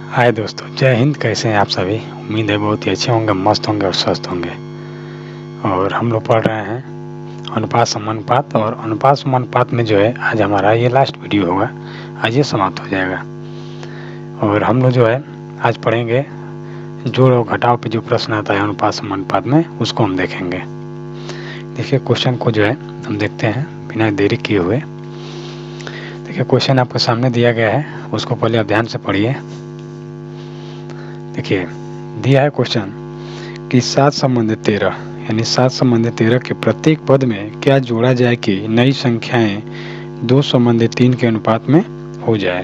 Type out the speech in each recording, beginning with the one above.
हाय दोस्तों, जय हिंद। कैसे हैं आप सभी? उम्मीद है बहुत ही अच्छे होंगे, मस्त होंगे और स्वस्थ होंगे। और हम लोग पढ़ रहे हैं अनुपात समानुपात, और अनुपात समानुपात में जो है आज हमारा ये लास्ट वीडियो होगा। आज ये समाप्त हो जाएगा और हम लोग जो है आज पढ़ेंगे जोड़ और घटाव पे जो प्रश्न आता है अनुपात समानुपात में, उसको हम देखेंगे। देखिए क्वेश्चन को जो है हम देखते हैं बिना देरी किए हुए। देखिए क्वेश्चन आपके सामने दिया गया है, उसको पहले आप ध्यान से पढ़िए। देखिए दिया है क्वेश्चन कि 7 संबंधित 13 यानी 7 संबंधित 13 के प्रत्येक पद में क्या जोड़ा जाए कि नई संख्याएं 2 संबंधित 3 के अनुपात में हो जाए।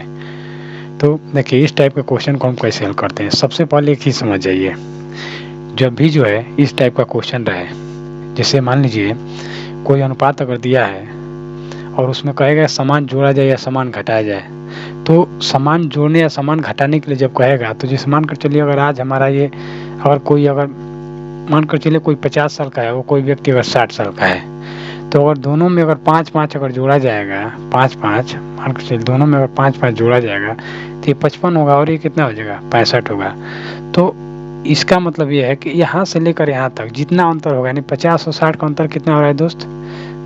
तो देखिए इस टाइप के क्वेश्चन को हम कैसे हल करते हैं। सबसे पहले एक चीज समझ जाइए, जब भी जो है इस टाइप का क्वेश्चन रहे, जैसे मान लीजिए कोई अनुपात अगर दिया है और उसमें कहेगा समान जोड़ा जाए या समान घटाया जाए, तो समान जोड़ने या समान घटाने के लिए जब कहेगा तो जैसे मान कर चलिए अगर आज हमारा ये अगर मान कर चलिए कोई 50 साल का है, वो कोई व्यक्ति अगर 60 साल का है, तो अगर दोनों में अगर 5-5 अगर जोड़ा जाएगा, 5-5 मान कर चलिए दोनों में अगर 5-5 जोड़ा जाएगा तो ये 55 होगा और ये कितना हो जाएगा 65 होगा। तो इसका मतलब ये है कि यहाँ से लेकर यहाँ तक जितना अंतर होगा, यानी 50 और 60 का अंतर कितना हो रहा है दोस्त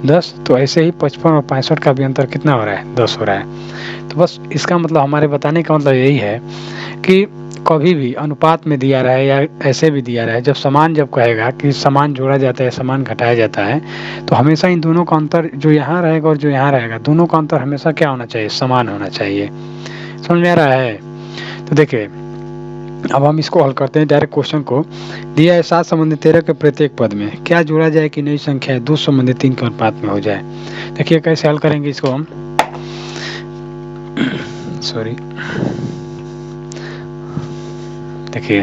10, तो ऐसे ही 55 और 65 का भी अंतर कितना हो रहा है 10 हो रहा है। तो बस इसका मतलब हमारे बताने का मतलब यही है कि कभी भी अनुपात में दिया रहा है या ऐसे भी दिया रहा है, जब कहेगा कि समान जोड़ा जाता है समान घटाया जाता है, तो हमेशा इन दोनों का अंतर जो यहाँ रहेगा और जो यहाँ रहेगा, दोनों का अंतर हमेशा क्या होना चाहिए, समान होना चाहिए। समझ में आ रहा है? तो देखिए अब हम इसको हल करते हैं। डायरेक्ट क्वेश्चन को दिया है 7 संबंधित 13 के प्रत्येक पद में क्या जोड़ा जाए कि नई संख्या 2 संबंधित 3 के अनुपात में हो जाए। देखिए कैसे हल करेंगे इसको हम। सॉरी, देखिए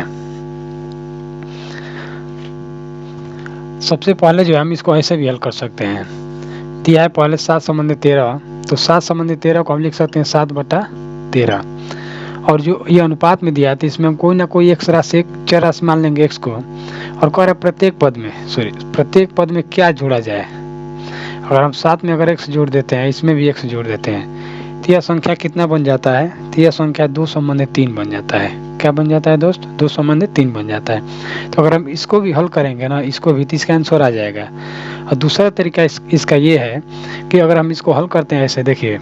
सबसे पहले जो है हम इसको ऐसे भी हल कर सकते हैं। दिया है पहले 7 संबंधित 13, तो 7 संबंधित 13 को हम लिख सकते हैं 7/13, और जो ये अनुपात में दिया है तो इसमें हम कोई ना कोई एक राशि चर राशि मान लेंगे x को, और कह रहे प्रत्येक पद में क्या जोड़ा जाए। अगर हम साथ में अगर x जोड़ देते हैं, इसमें भी x जोड़ देते हैं, तो यह संख्या कितना बन जाता है, तो यह संख्या 2 संबंधित 3 बन जाता है। क्या बन जाता है दोस्त, 2 संबंधित 3 बन जाता है। तो अगर हम इसको भी हल करेंगे ना, इसको भी, तो इसका आंसर आ जाएगा। और दूसरा तरीका इसका ये है कि अगर हम इसको हल करते हैं ऐसे, देखिए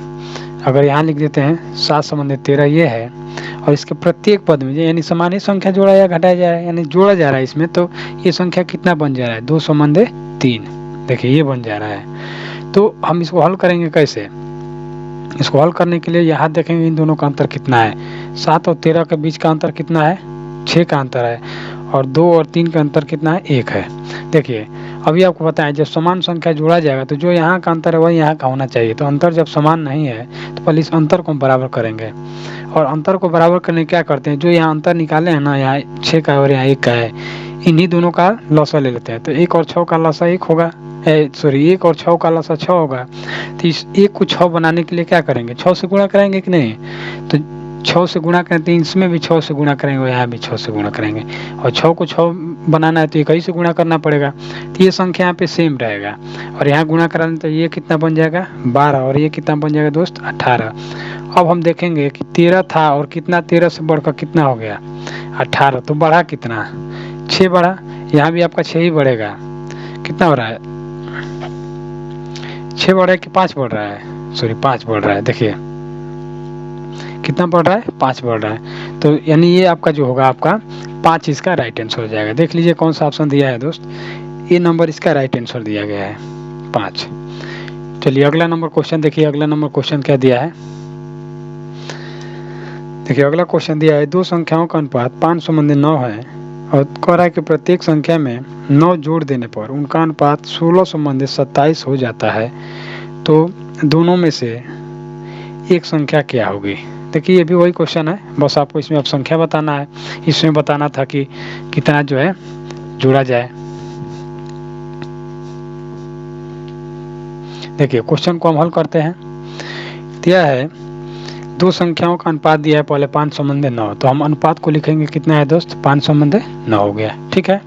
अगर यहाँ लिख देते हैं 7 संबंधित 13 ये है, और इसके प्रत्येक पद में यानी समान ही संख्या जोड़ा या घटाया जा रहा है, यानी जोड़ा जा रहा है इसमें, तो ये संख्या कितना बन जा रहा है 2 संबंधित 3। देखिए ये बन जा रहा है। तो हम इसको हल करेंगे कैसे। इसको हल करने के लिए यहाँ देखेंगे इन दोनों का अंतर कितना है। 7 और 13 के बीच का अंतर कितना है, 6 का अंतर है, और 2 और 3 का अंतर कितना है, 1 है। देखिए अभी आपको बताएं, जब समान संख्या जोड़ा जाएगा तो जो यहाँ का अंतर है वही यहाँ का होना चाहिए। तो अंतर जब समान नहीं है तो पहले इस अंतर को हम बराबर करेंगे, और अंतर को बराबर करने क्या करते हैं, जो यहाँ अंतर निकाले हैं ना, यहाँ 6 का और यहाँ 1 का है, इन्हीं दोनों का लसा ले लेते हैं। तो 1 और 6 का लसा 1 होगा, 1 और 6 का लसा 6 होगा। तो इस 1 को 6 बनाने के लिए क्या करेंगे, 6 से गुणा कराएंगे कि नहीं। तो 6 से गुणा करते हैं, इसमें भी 6 से गुणा करेंगे और यहाँ भी 6 से गुणा करेंगे, और 6 को 6 बनाना है तो 1 से गुणा करना पड़ेगा। तो ये संख्या यहाँ पे सेम रहेगा, और यहाँ गुणा कराने तो ये कितना बन जाएगा 12, और ये कितना बन जाएगा दोस्त 18। अब हम देखेंगे कि 13 था और कितना 13 से बढ़कर कितना हो गया 18, तो बढ़ा कितना 6 बढ़ा, यहाँ भी आपका 6 ही बढ़ेगा। कितना हो रहा है 6 बढ़ रहा है कि 5 बढ़ रहा है, सॉरी 5 बढ़ रहा है। देखिए कितना बढ़ रहा है 5 बढ़ रहा है। तो यानी ये आपका जो होगा आपका 5 इसका राइट आंसर हो जाएगा। देख लीजिए कौन सा ऑप्शन दिया है दोस्त, ये नंबर इसका राइट आंसर दिया गया है 5। चलिए अगला नंबर क्वेश्चन देखिए। अगला नंबर क्वेश्चन क्या दिया है, देखिए अगला क्वेश्चन दिया है 2 संख्याओं का अनुपात 5 संबंधित 9 है, और कह रहा है कि प्रत्येक संख्या में 9 जोड़ देने पर उनका अनुपात 16 संबंधित 27 हो जाता है। तो दोनों में से एक संख्या क्या होगी। देखिए ये भी वही क्वेश्चन है, बस आपको इसमें अब संख्या बताना है, इसमें बताना था कि कितना जो है जोड़ा जाए। देखिए क्वेश्चन को हम हल करते हैं। दिया है 2 संख्याओं का अनुपात दिया है पहले 5 संबंधित 9, तो हम अनुपात को लिखेंगे कितना है दोस्त 5 संबंधित 9 हो गया, ठीक है।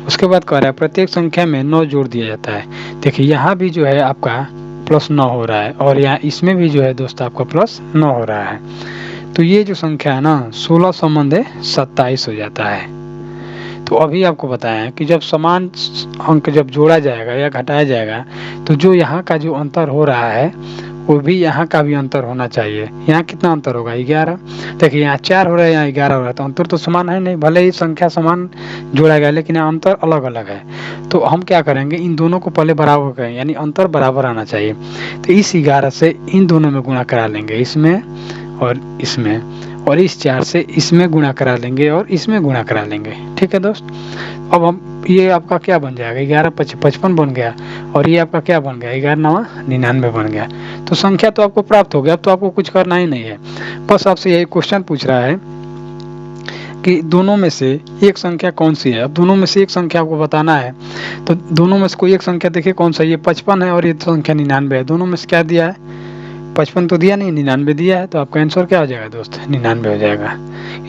उसके बाद कह रहा है प्रत्येक संख्या में 9 जोड़ दिया जाता है। देखिए यहाँ भी जो है आपका +9 हो रहा है, और यहाँ इसमें भी जो है दोस्त आपका +9 हो रहा है। तो ये जो संख्या है ना 16 संबंध 27 हो जाता है। तो अभी आपको बताया कि जब समान अंक जब जोड़ा जाएगा या घटाया जाएगा तो जो यहाँ का जो अंतर हो रहा है वो भी यहाँ का भी अंतर होना चाहिए। यहाँ कितना अंतर होगा 11। देखिए यहाँ 4 हो रहा है, यहाँ 11 हो रहा है, तो अंतर तो समान है नहीं, भले ही संख्या समान जोड़ा गया लेकिन यहाँ अंतर अलग अलग है। तो हम क्या करेंगे, इन दोनों को पहले बराबर करें, यानी अंतर बराबर आना चाहिए। तो इस 11 से इन दोनों में गुणा करा लेंगे, इसमें और इसमें, और इस 4 से इसमें गुणा करा लेंगे और इसमें गुणा करा लेंगे। ठीक है दोस्त, अब हम ये आपका क्या बन जाएगा 11 55 बन गया, और ये आपका क्या बन गया 11 9 99 बन गया। तो संख्या तो आपको प्राप्त हो गया, अब तो आपको कुछ करना ही नहीं है, बस आपसे यही क्वेश्चन पूछ रहा है कि दोनों में से एक संख्या कौन सी है। अब दोनों में से एक संख्या आपको बताना है, तो दोनों में से कोई एक संख्या देखिए कौन सा, ये 55 है और ये संख्या 99 है, दोनों में से क्या दिया है 55 तो दिया नहीं, 99 दिया है, तो आपका आंसर क्या हो जाएगा दोस्त 99 हो जाएगा।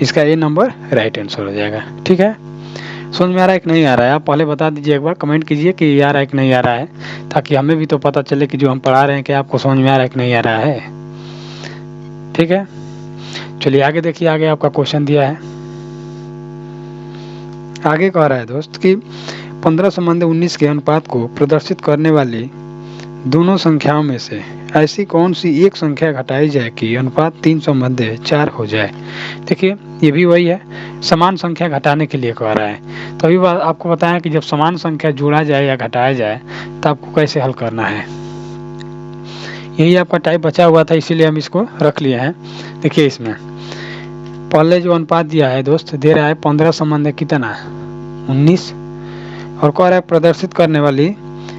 इसका ए नंबर राइट आंसर हो जाएगा। ठीक है, समझ में आ रहा है कि नहीं आ रहा है, आप पहले बता दीजिए, एक बार कमेंट कीजिए कि आ रहा है कि नहीं आ रहा है, ताकि हमें भी तो पता चले कि जो हम पढ़ा रहे हैं कि आपको समझ में आ रहा है कि नहीं आ रहा है। ठीक है, चलिए आगे देखिए, आगे आपका क्वेश्चन दिया है, आगे कह रहा है दोस्त कि 15 संबंध 19 के अनुपात को प्रदर्शित करने वाली दोनों संख्याओं में से ऐसी कौन सी एक संख्या घटाई जाए कि अनुपात 3 संबंध 4 हो जाए। देखिए ये भी वही है, समान संख्या घटाने के लिए कह रहा है। तो अभी बात आपको बताया कि जब समान संख्या जोड़ा जाए या घटाया जाए तो आपको कैसे हल करना है। यही आपका टाइप बचा हुआ था, इसीलिए हम इसको रख लिए हैं। देखिए इसमें पहले जो अनुपात दिया है दोस्त, दे रहा है 15 संबंध कितना 19, और कह रहा है प्रदर्शित करने वाली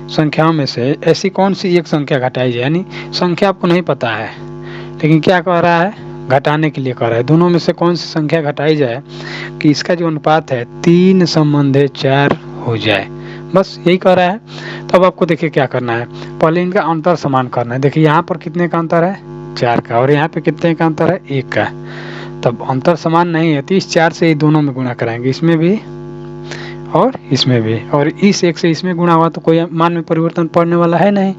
संख्याओं में से ऐसी कौन सी एक संख्या घटाई जाए, यानी संख्या आपको नहीं पता है लेकिन क्या कह रहा है घटाने के लिए कह रहा है, दोनों में से कौन सी संख्या घटाई जाए कि इसका जो अनुपात है 3 संबंध 4 हो जाए, बस यही कह रहा है। तो अब आपको देखिए क्या करना है, पहले इनका अंतर समान करना है। देखिए यहाँ पर कितने का अंतर है 4 का, और यहाँ पे कितने का अंतर है 1 का, तब अंतर समान नहीं है तो इस 4 से दोनों में गुणा कराएंगे, इसमें भी और इसमें भी, और इस 1 से इसमें गुणा हुआ तो कोई मान में परिवर्तन पड़ने वाला है नहीं।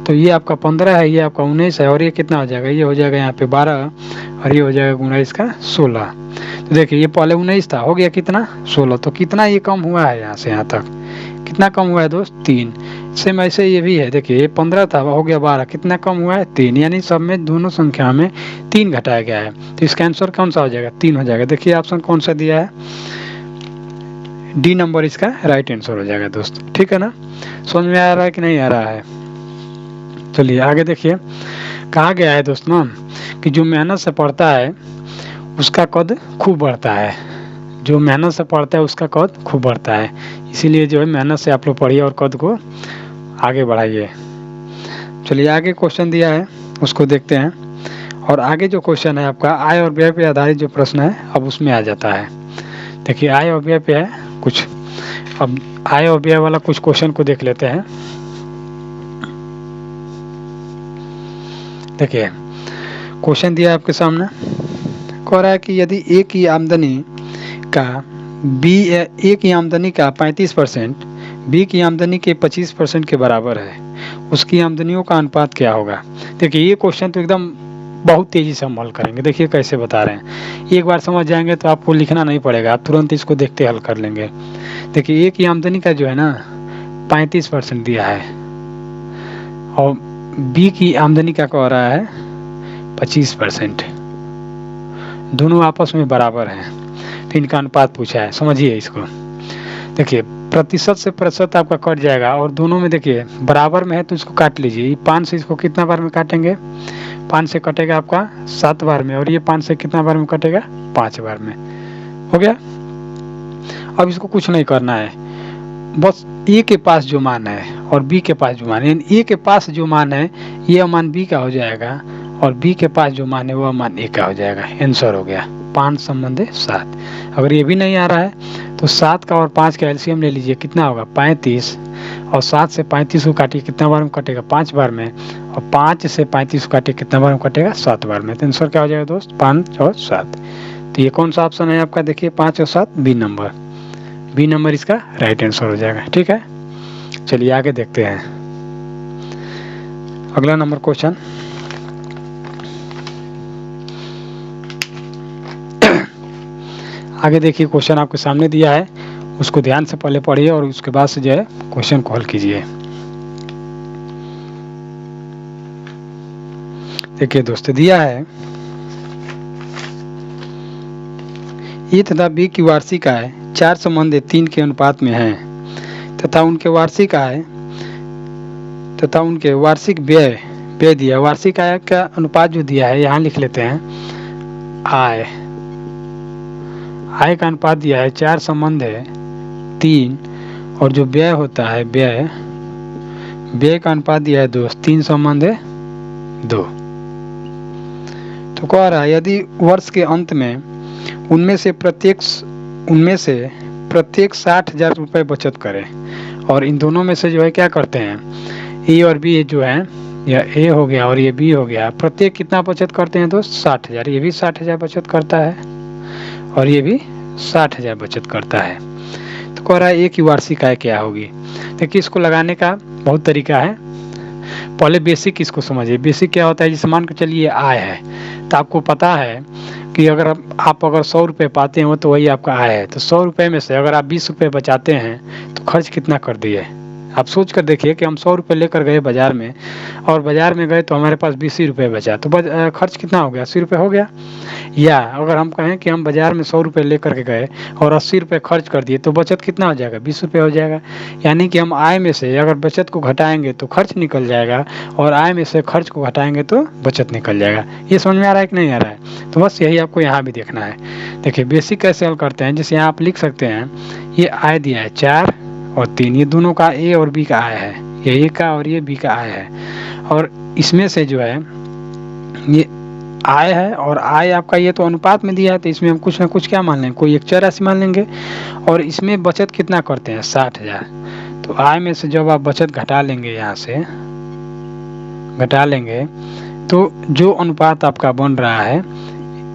तो ये आपका 15 है, ये आपका 19 है, और ये कितना हो जाएगा, ये हो जाएगा यहाँ पे 12, और ये हो जाएगा गुणा इसका 16। तो देखिए ये पहले 19 था, हो गया कितना 16, तो कितना ये कम हुआ है यहाँ से यहाँ तक, कितना कम हुआ है दोस्त 3। सेम ऐसे ये भी है, देखिए ये 15 था हो गया 12, कितना कम हुआ है 3, यानी सब में दोनों संख्या में 3 घटाया गया है। तो इसका आंसर कौन सा हो जाएगा 3 हो जाएगा। देखिए ऑप्शन कौन सा दिया है, डी नंबर इसका राइट आंसर हो जाएगा दोस्त। ठीक है ना, समझ में आ रहा है कि नहीं आ रहा है। चलिए आगे देखिए, कहा गया है दोस्त ना कि जो मेहनत से पढ़ता है उसका कद खूब बढ़ता है, जो मेहनत से पढ़ता है उसका कद खूब बढ़ता है, इसीलिए जो है मेहनत से आप लोग पढ़िए और कद को आगे बढ़ाइए। चलिए आगे क्वेश्चन दिया है उसको देखते हैं, और आगे जो क्वेश्चन है आपका आय और व्यय पे आधारित जो प्रश्न है अब उसमें आ जाता है। देखिए आय और व्यय पे है कुछ, अब आय और व्यय वाला कुछ क्वेश्चन को देख लेते हैं। देखिए क्वेश्चन दिया है आपके सामने, कह रहा है कि यदि एक की आमदनी का 35% बी की आमदनी के 25% के बराबर है, उसकी आमदनियों का अनुपात क्या होगा। देखिए ये क्वेश्चन तो एकदम बहुत तेजी से हम हल करेंगे। देखिए कैसे बता रहे हैं, एक बार समझ जाएंगे तो आपको लिखना नहीं पड़ेगा, आप तुरंत इसको देखते हल कर लेंगे। देखिए ए की आमदनी का जो है ना 35% दिया है, और बी की आमदनी का कह रहा है 25%, दोनों आपस में बराबर हैं, तो इनका अनुपात पूछा है। समझिए इसको, देखिए प्रतिशत से प्रतिशत आपका कट जाएगा, और दोनों में देखिए बराबर में है तो इसको काट लीजिए। 5 से इसको कितना बार में काटेंगे, 5 से कटेगा आपका 7 बार में, और ये 5 से कितना बार में कटेगा 5 बार में, हो गया। अब इसको कुछ नहीं करना है, बस ए के पास जो मान है और बी के पास जो मान है, ए के पास जो मान है ये मान बी का हो जाएगा, और बी के पास जो मान है वह मान ए का हो जाएगा। आंसर हो गया 5 संबंध 7। अगर ये भी नहीं आ रहा है तो 7 का और 5 का एलसीएम ले लीजिए, कितना होगा 35, और 7 से 35 को काटिए कितना बार में कटेगा 5 बार में, और 5 से 35 को काटिए कितना बार में कटेगा 7 बार में। तो आंसर क्या हो जाएगा दोस्त 5 और 7। तो ये कौन सा ऑप्शन है आपका, देखिए 5 और 7 बी नंबर, बी नंबर इसका राइट आंसर हो जाएगा। ठीक है, चलिए आगे देखते हैं अगला नंबर क्वेश्चन। आगे देखिए क्वेश्चन आपके सामने दिया है, उसको ध्यान से पहले पढ़िए और उसके बाद से जो है क्वेश्चन को हल कीजिए। देखिए दोस्तों दिया है ए तथा बी की वार्षिक आय 4:3 के अनुपात में है तथा उनके वार्षिक आय तथा उनके वार्षिक व्यय दिया। वार्षिक आय का अनुपात जो दिया है यहाँ लिख लेते हैं, आय का अनुपात दिया है 4:3 और जो व्यय होता है व्यय का अनुपात दिया है दोस्त 3:2। तो कह रहा है यदि वर्ष के अंत में उनमें से प्रत्येक 60,000 रुपये बचत करें और इन दोनों में से जो है क्या करते हैं, ए और बी जो है, या ए हो गया और ये बी हो गया, प्रत्येक कितना बचत करते हैं दोस्त 60,000। ये भी 60,000 बचत करता है और ये भी 60,000 बचत करता है। तो कह रहा है ए की वार्षिक आय क्या होगी। देखिए इसको लगाने का बहुत तरीका है। पहले बेसिक इसको समझिए। बेसिक क्या होता है, जिसे मान के चलिए आय है, तो आपको पता है कि अगर आप 100 रुपये पाते हो तो वही आपका आय है। तो 100 रुपये में से अगर आप 20 रुपये बचाते हैं तो खर्च कितना कर दिए। आप सोच कर देखिए कि हम 100 रुपये लेकर गए बाजार में और बाजार में गए तो हमारे पास 20 ही रुपये बचा, तो खर्च कितना हो गया, 80 रुपये हो गया। या अगर हम कहें कि हम बाजार में 100 रुपये लेकर के गए और 80 रुपये खर्च कर दिए तो बचत कितना हो जाएगा, 20 रुपये हो जाएगा। यानी कि हम आय में से अगर बचत को घटाएंगे तो खर्च निकल जाएगा और आय में से खर्च को घटाएंगे तो बचत निकल जाएगा। ये समझ में आ रहा है कि नहीं आ रहा है। तो बस यही आपको यहाँ भी देखना है। देखिए बेसिक कैसे हल करते हैं, जैसे यहाँ आप लिख सकते हैं ये आय दिया है 4 और 3, ये दोनों का ए और बी का आय है, ये ए का और ये बी का आय है। और इसमें से जो है ये आय है और आय आपका ये तो अनुपात में दिया है, तो इसमें हम कुछ ना कुछ क्या मान लेंगे, कोई एक चर राशि मान लेंगे। और इसमें बचत कितना करते हैं 60,000। तो आय में से जब आप बचत घटा लेंगे, यहाँ से घटा लेंगे तो जो अनुपात आपका बन रहा है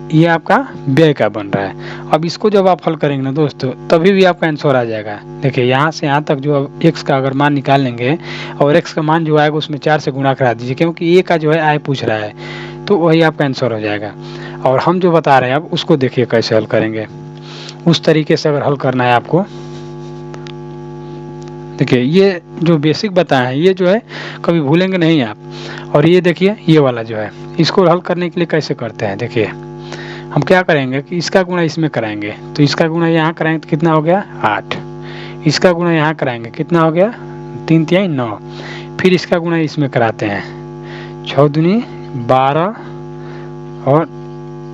ये आपका व्यय का बन रहा है। अब इसको जब आप हल करेंगे ना दोस्तों, तभी भी आपका आंसर आ जाएगा। देखिए यहाँ से यहाँ तक जो x का अगर मान निकाल लेंगे और x का मान जो आएगा उसमें 4 से गुणा करा दीजिए, क्योंकि a का जो है आय पूछ रहा है, तो वही आपका आंसर हो जाएगा। और हम जो बता रहे हैं अब उसको देखिए कैसे हल करेंगे। उस तरीके से अगर हल करना है आपको, देखिए ये जो बेसिक बताए हैं ये जो है कभी भूलेंगे नहीं आप। और ये देखिए ये वाला जो है, इसको हल करने के लिए कैसे करते हैं, देखिए हम क्या करेंगे कि इसका गुणा इसमें कराएंगे, तो इसका गुणा यहाँ कराएंगे तो कितना हो गया 8। इसका गुणा यहाँ कराएंगे कितना हो गया 3 3 9। फिर इसका गुणा इसमें कराते हैं 6 दूनी 12 और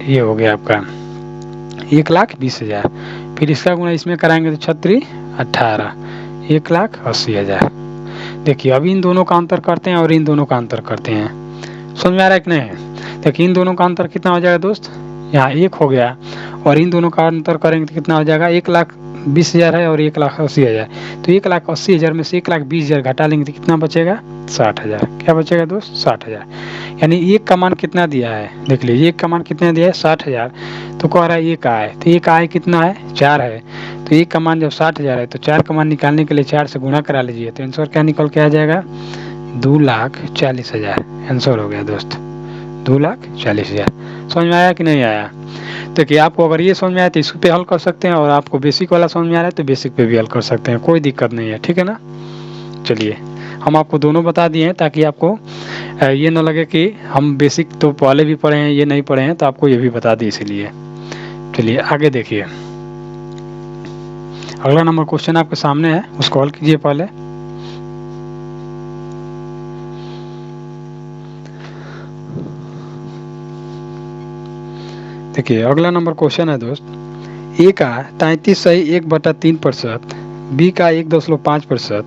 ये हो गया आपका 1,20,000। फिर इसका गुणा इसमें कराएंगे तो 36 18 1,80,000। देखिए अब इन दोनों का अंतर करते हैं और इन दोनों का अंतर करते हैं। समझ में आ रहा है कि नहीं। देखिए इन दोनों का अंतर कितना हो जाएगा दोस्त, यहाँ 1 हो गया और इन दोनों का अंतर करेंगे तो कितना हो जाएगा 1,20,000 है और 1,80,000। तो 1,80,000 में से 1,20,000 घटा लेंगे तो कितना बचेगा 60,000। क्या बचेगा दोस्त 60,000। यानी एक का मान कितना दिया है, देख लीजिए एक का मान कितना दिया है 60,000। तो कह रहा है एक आय, तो एक आय कितना है 4 है। तो एक का मान जब 60,000 है तो 4 का मान निकालने के लिए 4 से गुणा करा लीजिए, तो आंसर क्या निकल के आ जाएगा 2,40,000। आंसर हो गया दोस्त 2,40,000। समझ में आया कि नहीं आया। तो कि आपको अगर ये समझ में आया तो इस पे हल कर सकते हैं, और आपको बेसिक वाला समझ में आ रहा है तो बेसिक पे भी हल कर सकते हैं, कोई दिक्कत नहीं है, ठीक है ना। चलिए हम आपको दोनों बता दिए हैं ताकि आपको ये ना लगे कि हम बेसिक तो पहले भी पढ़े हैं ये नहीं पढ़े हैं, तो आपको ये भी बता दी इसीलिए। चलिए आगे देखिए, अगला नंबर क्वेश्चन आपके सामने है, उसको हल कीजिए पहले। देखिए अगला नंबर क्वेश्चन है दोस्त, ए का 33.1/3%, बी का 1.5%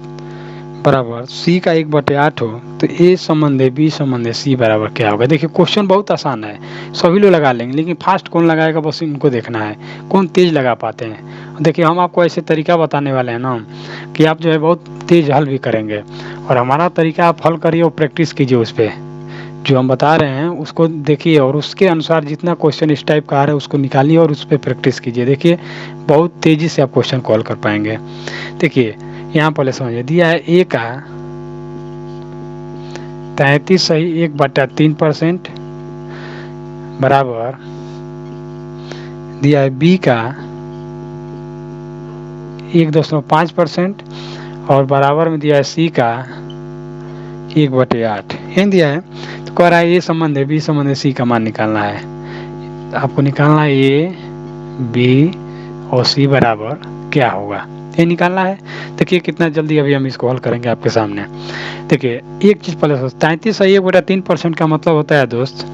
बराबर सी का 1/8 हो तो ए संबंधे बी संबंधे सी बराबर क्या होगा। देखिए क्वेश्चन बहुत आसान है, सभी लोग लगा लेंगे, लेकिन फास्ट कौन लगाएगा बस इनको देखना है, कौन तेज लगा पाते हैं। देखिए हम आपको ऐसे तरीका बताने वाले हैं ना कि आप जो है बहुत तेज हल भी करेंगे, और हमारा तरीका आप हल करिए और प्रैक्टिस कीजिए, उस पर जो हम बता रहे हैं उसको देखिए और उसके अनुसार जितना क्वेश्चन इस टाइप का आ रहा है उसको निकालिए और उस पर प्रैक्टिस कीजिए। देखिए बहुत तेजी से आप क्वेश्चन कॉल कर पाएंगे। देखिए यहाँ पहले समझिए, दिया है ए का 33.1/3% बराबर दिया है बी का 1.5% और बराबर में दिया है सी का 1/8 ये दिया है। तो कह रहा है ये संबंध है, बी संबंध है, सी का मान निकालना है। आपको निकालना है ए बी और सी बराबर क्या होगा, ये निकालना है। देखिए कितना जल्दी अभी हम इसको हल करेंगे आपके सामने। देखिए एक चीज़ पहले 33 और 1/3% का मतलब होता है दोस्त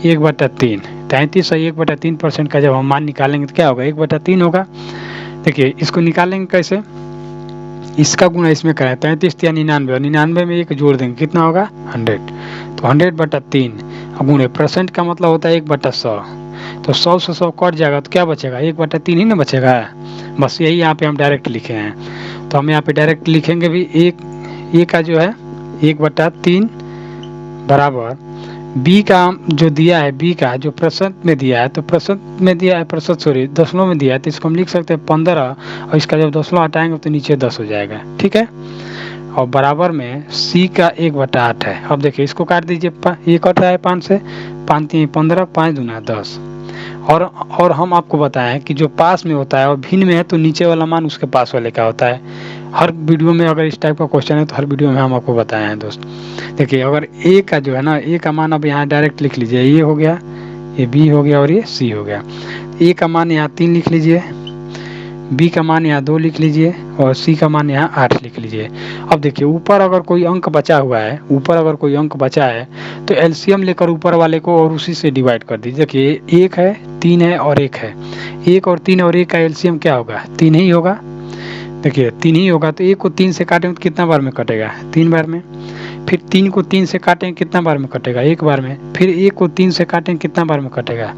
1/3। 33 और 1/3% का जब हम मान निकालेंगे तो क्या होगा, 1/3 होगा। देखिए इसको निकालेंगे कैसे, इसका गुणा इसमें कराए 33 या 99 और 99 में एक जोड़ देंगे कितना होगा 100। तो 100/3 गुणे परसेंट का मतलब होता है 1/100। तो 100 से 100 कट जाएगा तो क्या बचेगा 1/3 ही ना बचेगा। बस यही यहाँ पे हम डायरेक्ट लिखे हैं। तो हम यहाँ पे डायरेक्ट लिखेंगे भी एक का जो है 1/3 बराबर बी का जो दिया है, बी का जो प्रतिशत में दिया है, तो प्रतिशत में दिया है, प्रतिशत सॉरी दशमलव में दिया है, तो इसको हम लिख सकते हैं 15 और इसका जब दशमलव हटाएंगे तो नीचे 10 हो जाएगा। ठीक है, और बराबर में सी का 1/8 है। अब देखिए इसको काट दीजिए, ये कट रहा है 5 से, 5 3 15, 5 दूना 10। और हम आपको बताएं कि जो पास में होता है और भिन्न में है तो नीचे वाला मान उसके पास वाले का होता है। हर वीडियो में अगर इस टाइप का क्वेश्चन है तो हर वीडियो में हम आपको बताए हैं दोस्त। देखिए अगर ए का जो है ना, ए का मान अब यहाँ डायरेक्ट लिख लीजिए, ये हो गया, ये बी हो गया और ये सी हो गया। ए का मान यहाँ 3 लिख लीजिए, बी का मान यहाँ 2 लिख लीजिए और सी का मान यहाँ 8 लिख लीजिए। अब देखिए ऊपर अगर कोई अंक बचा हुआ है, ऊपर अगर कोई अंक बचा है तो एलसीएम लेकर ऊपर वाले को और उसी से डिवाइड कर दीजिए। देखिए 1 है, 3 है और 1 है, 1 और 3 और 1 का एलसीएम क्या होगा 3 ही होगा। देखिए 3 ही होगा, तो 1 को 3 से काटेंगे तो कितना बार में कटेगा 3 बार में। फिर 3 को 3 से काटेंगे कितना बार में कटेगा 1 बार में। फिर 1 को 3 से काटेंगे कितना बार में कटेगा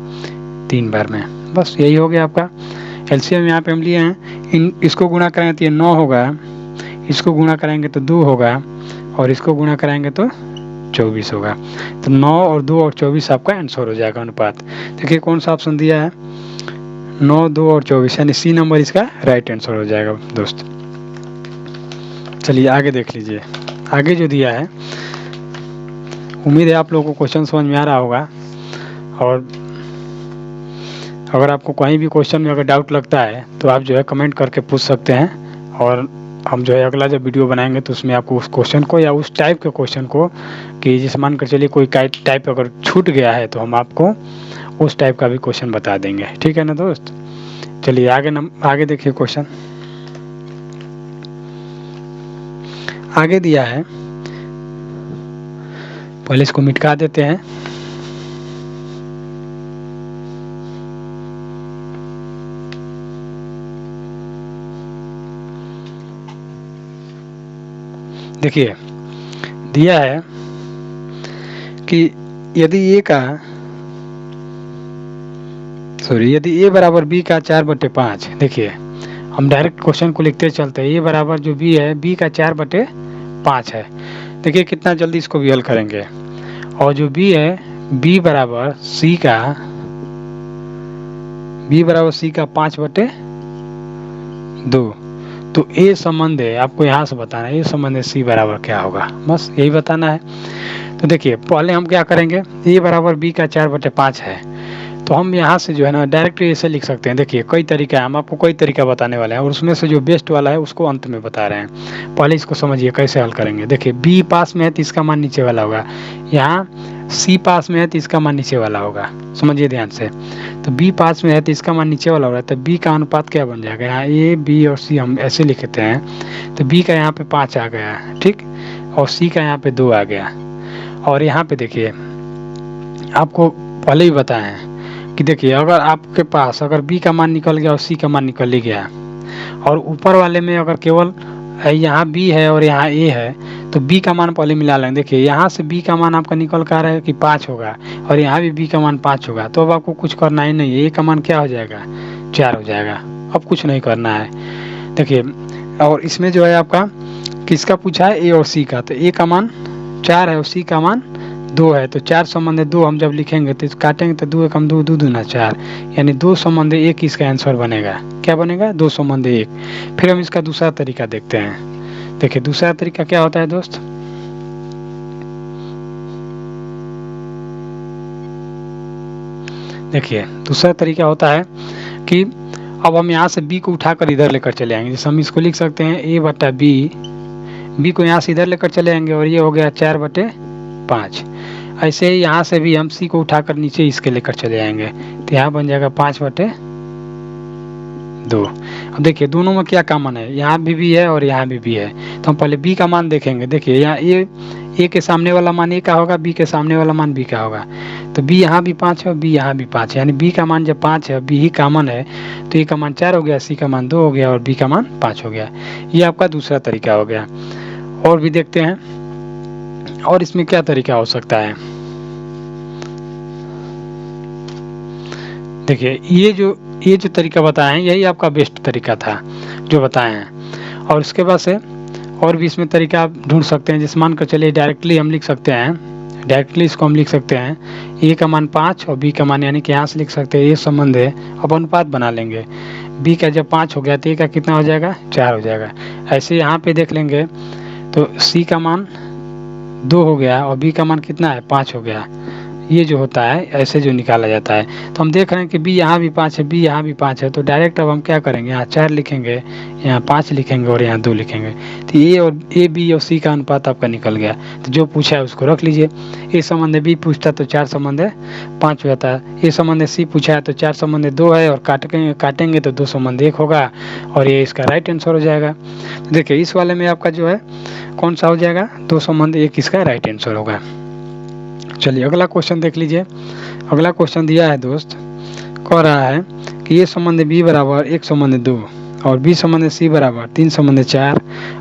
3 बार में। बस यही हो गया आपका एलसीएम। यहाँ पे हम लिए हैं, इसको गुणा करेंगे तो ये 9 होगा, इसको गुणा करेंगे तो 2 होगा और इसको गुणा कराएंगे तो 24 होगा। तो 9 और 2 और 24 आपका आंसर हो जाएगा अनुपात। देखिए कौन सा ऑप्शन दिया है 9, 2 और 24, यानी सी नंबर इसका राइट आंसर हो जाएगा दोस्त। चलिए आगे देख लीजिए, आगे जो दिया है, उम्मीद है आप लोगों को क्वेश्चन समझ में आ रहा होगा। और अगर आपको कहीं भी क्वेश्चन में अगर डाउट लगता है तो आप जो है कमेंट करके पूछ सकते हैं, और हम जो है अगला जब वीडियो बनाएंगे तो उसमें आपको उस क्वेश्चन को या उस टाइप के क्वेश्चन को, कि जैसे मान कर चलिए कोई टाइप अगर छूट गया है तो हम आपको उस टाइप का भी क्वेश्चन बता देंगे। ठीक है ना दोस्त। चलिए आगे देखिए क्वेश्चन आगे दिया है, पहले इसको मिटा देते हैं। देखिए दिया है कि यदि ए बराबर बी का 4/5, देखिए हम डायरेक्ट क्वेश्चन को लिखते चलते हैं। ए बराबर जो बी है, बी का 4/5 है। देखिए कितना जल्दी इसको भी हल करेंगे। और जो बी है, बी बराबर सी का 5/2। तो ए संबंध है, आपको यहाँ से बताना है, ए संबंध है सी बराबर क्या होगा, बस यही बताना है। तो देखिए पहले हम क्या करेंगे, ए बराबर बी का 4/5 है, तो हम यहाँ से जो है ना डायरेक्ट ऐसे लिख सकते हैं। देखिए कई तरीका है, हम आपको कई तरीका बताने वाले हैं और उसमें से जो बेस्ट वाला है उसको अंत में बता रहे हैं। पहले इसको समझिए कैसे हल करेंगे। देखिए बी पास में है तो इसका मान नीचे वाला होगा, यहाँ सी पास में है तो इसका मान नीचे वाला होगा। समझिए ध्यान से, तो बी पास में है तो इसका मान नीचे वाला होगा, तो बी का अनुपात क्या बन जाएगा, यहाँ ए बी और सी हम ऐसे लिखते हैं। तो बी का यहाँ पे 5 आ गया, ठीक, और सी का यहाँ पे 2 आ गया। और यहाँ पे देखिए आपको पहले ही बताए हैं कि देखिए अगर आपके पास अगर बी का मान निकल गया और सी का मान निकल ही गया, और ऊपर वाले में अगर केवल यहाँ बी है और यहाँ ए है, तो बी का मान पहले मिला लेंगे। देखिए यहाँ से बी का मान आपका निकल कर आ रहा है कि 5 होगा और यहाँ भी बी का मान 5 होगा। तो अब आपको कुछ करना ही नहीं है, ए का मान क्या हो जाएगा 4 हो जाएगा। अब कुछ नहीं करना है। देखिए और इसमें जो है आपका किसका पूछा है, ए और सी का, तो ए का मान 4 है और सी का मान 2 है। तो 4 संबंध 2 हम जब लिखेंगे तो काटेंगे तो 2 एकम 2, 2 दूना 4, यानी 2 संबंध 1 इसका आंसर बनेगा। क्या बनेगा 2 संबंध 1। फिर हम इसका दूसरा तरीका देखते हैं। देखिए दूसरा तरीका क्या होता है दोस्त, देखिए दूसरा तरीका होता है कि अब हम यहाँ से बी को उठाकर इधर लेकर चले आएंगे, जैसे हम इसको लिख सकते हैं a बटा बी को यहाँ से इधर लेकर चले आएंगे और ये हो गया 4/5। ऐसे ही यहाँ से भी हम सी को उठाकर नीचे इसके लेकर चले आएंगे, तो यहाँ बन जाएगा 5/2। अब देखिए दोनों में क्या कॉमन है, यहाँ भी है और यहाँ भी है, तो हम पहले बी का मान देखेंगे। देखिए यहाँ ए के सामने वाला मान ए का होगा, बी के सामने वाला मान बी का होगा, तो बी यहाँ भी 5 है और बी यहाँ भी 5 है, यानी बी का मान जब 5 है, बी ही कॉमन है, तो ए का मान 4 हो गया, सी का मान 2 हो गया और बी का मान 5 हो गया। ये आपका दूसरा तरीका हो गया। और भी देखते हैं और इसमें क्या तरीका हो सकता है। देखिए ये जो तरीका बताए हैं यही आपका बेस्ट तरीका था जो बताए हैं। और इसके बाद से और भी इसमें तरीका आप ढूंढ सकते हैं, जिस मान कर चलिए डायरेक्टली हम लिख सकते हैं, डायरेक्टली इसको हम लिख सकते हैं ए का मान 5 और बी का मान, यानी कि यहाँ से लिख सकते हैं ये संबंध है। अब अनुपात बना लेंगे, बी का जब 5 हो गया तो ए का कितना हो जाएगा, 4 हो जाएगा। ऐसे यहाँ पे देख लेंगे तो सी का मान 2 हो गया और बी का मान कितना है, 5 हो गया। ये जो होता है ऐसे जो निकाला जाता है, तो हम देख रहे हैं कि बी यहाँ भी 5 है, बी यहाँ भी 5 है, तो डायरेक्ट अब हम क्या करेंगे, यहाँ 4 लिखेंगे, यहाँ 5 लिखेंगे और यहाँ 2 लिखेंगे, तो ए बी और सी का अनुपात आपका निकल गया। तो जो पूछा है उसको रख लीजिए। ए संबंध बी पूछता तो 4 संबंध 5 होता है, ए संबंध सी पूछा है तो 4 संबंध 2 है और काटेंगे तो 2 संबंध 1 होगा और ये इसका राइट आंसर हो जाएगा। तो देखिए इस वाले में आपका जो है कौन सा हो जाएगा, 2 संबंध 1 इसका राइट आंसर होगा। चलिए अगला क्वेश्चन देख लीजिए। अगला क्वेश्चन दिया है दोस्त, कह रहा है कि ये संबंध बी बराबर 1 संबंध 2 और बी संबंध सी बराबर 3 संबंध 4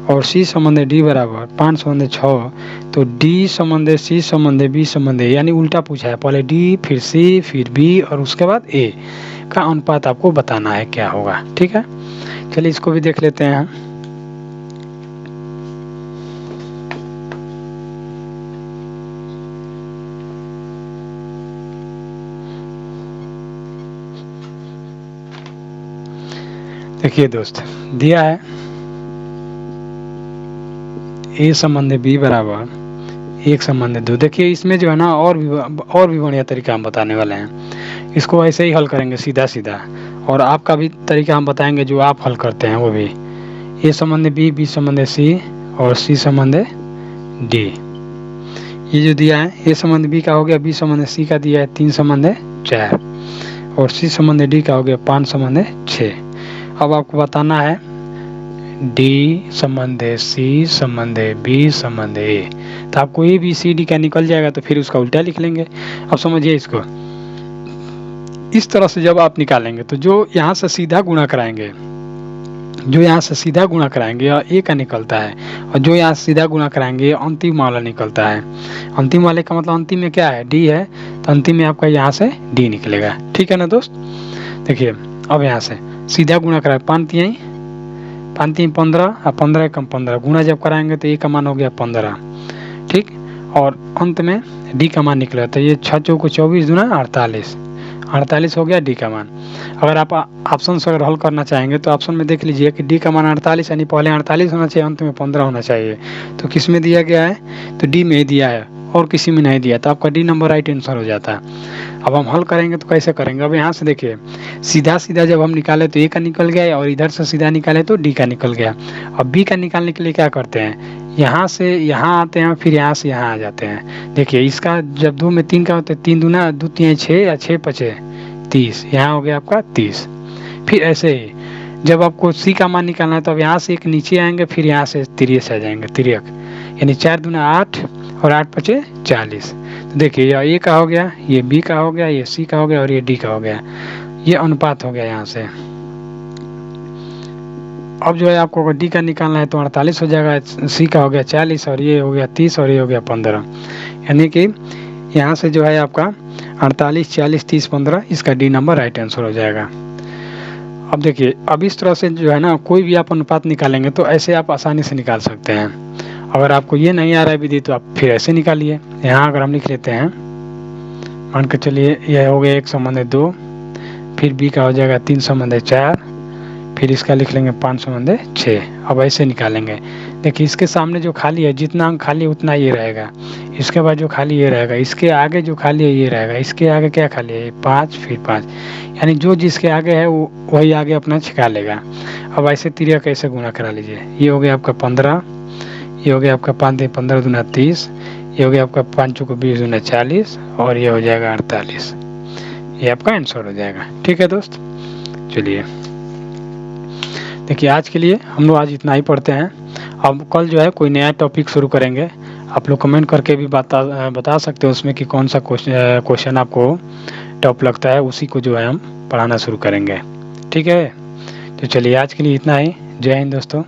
और सी संबंध डी बराबर 5 संबंध 6, तो डी संबंध सी संबंध बी संबंध, यानी उल्टा पूछा है, पहले डी फिर सी फिर बी और उसके बाद ए का अनुपात आपको बताना है क्या होगा। ठीक है, चलिए इसको भी देख लेते हैं। देखिए दोस्त दिया है ए संबंध बी बराबर 1 संबंध 2। देखिए इसमें जो है ना और भी बढ़िया तरीका हम बताने वाले हैं, इसको ऐसे ही हल करेंगे सीधा सीधा, और आपका भी तरीका हम बताएंगे जो आप हल करते हैं वो भी। ए संबंध बी संबंध सी और सी संबंध डी, ये जो दिया है ए संबंध बी का हो गया, बी संबंध सी का दिया है 3 संबंध 4 और सी संबंध डी का हो गया 5 संबंध 6। अब आपको बताना है डी संबंध सी संबंध बी संबंध ए, तो आपको ए बी सी डी का निकल जाएगा, तो फिर उसका उल्टा लिख लेंगे। अब समझिए इसको, इस तरह से जब आप निकालेंगे तो जो यहाँ से सीधा गुणा कराएंगे, जो यहाँ से सीधा गुणा कराएंगे ए का निकलता है, और जो यहाँ सीधा गुणा कराएंगे अंतिम वाला निकलता है। अंतिम वाले का मतलब अंतिम में क्या है, डी है, तो अंतिम में आपका यहाँ से डी निकलेगा। ठीक है ना दोस्त। देखिए अब यहाँ से सीधा गुणा कराए 5 3 15 और 15 कम 15, गुणा जब कराएंगे तो ए का मान हो गया 15। ठीक, और अंत में डी का मान निकला, तो ये 6 चौको 24 दूना 48 हो गया डी का मान। अगर आप ऑप्शन से अगर हल करना चाहेंगे तो ऑप्शन में देख लीजिए कि डी का मान 48, यानी पहले 48 होना चाहिए, अंत में 15 होना चाहिए, तो किस में दिया गया है, तो डी में ही दिया है और किसी में नहीं दिया, तो आपका डी नंबर राइट आंसर हो जाता है। अब हम हल करेंगे तो कैसे करेंगे, अब यहाँ से देखिए सीधा जब हम निकाले तो ए का निकल गया और इधर से सीधा निकाले तो डी का निकल गया। अब बी का निकालने के लिए क्या करते हैं, यहाँ से यहाँ आते हैं फिर यहाँ से यहाँ आ जाते हैं। देखिए इसका जब 2 में 3 का होता है, 3 दूना 2 3 6 या 6 5 30, यहाँ हो गया आपका 30। फिर ऐसे ही जब आपको सी का मान निकालना है तो अब यहाँ से एक नीचे आएंगे, फिर यहाँ से 30 आ जाएंगे, 30, यानी 4 दूना 8 और 8 5 40। तो देखिए ये ए का हो गया, ये बी का हो गया, ये सी का हो गया और ये डी का हो गया, ये अनुपात हो गया यहाँ से। अब जो है आपको अगर डी का निकालना है तो 48 हो जाएगा, सी का हो गया 40 और ये हो गया 30 और ये हो गया 15, यानी कि यहाँ से जो है आपका 48 40 30 15 इसका डी नंबर राइट आंसर हो जाएगा। अब देखिए अब इस तरह से जो है ना कोई भी आप अनुपात निकालेंगे तो ऐसे आप आसानी से निकाल सकते हैं। अगर आपको ये नहीं आ रहा है विधि तो आप फिर ऐसे निकालिए। यहाँ अगर हम लिख लेते हैं, मान के चलिए यह हो गया 1 संबंध 2, फिर बी का हो जाएगा 3 संबंध 4, फिर इसका लिख लेंगे 5 संबंध 6। अब ऐसे निकालेंगे। देखिए इसके सामने जो खाली है, जितना अंक खाली है उतना ये रहेगा। इसके बाद जो खाली ये रहेगा, इसके आगे जो खाली है ये रहेगा, इसके आगे क्या खाली है 5 फिर 5, यानी जो जिसके आगे है वो वही आगे अपना छिका लेगा। अब ऐसे तिरिया कैसे गुणा करा लीजिए। ये हो गया आपका 15, ये हो गया आपका 5 15 दूना 30, ये हो गया आपका 5 चौको 20 दूना 40 और ये हो जाएगा 48। ये आपका आंसर हो जाएगा। ठीक है दोस्त, चलिए देखिए आज के लिए हम लोग आज इतना ही पढ़ते हैं। अब कल जो है कोई नया टॉपिक शुरू करेंगे। आप लोग कमेंट करके भी बता सकते हो उसमें कि कौन सा क्वेश्चन आपको टॉप लगता है, उसी को जो है हम पढ़ाना शुरू करेंगे। ठीक है, तो चलिए आज के लिए इतना ही। जय हिंद दोस्तों।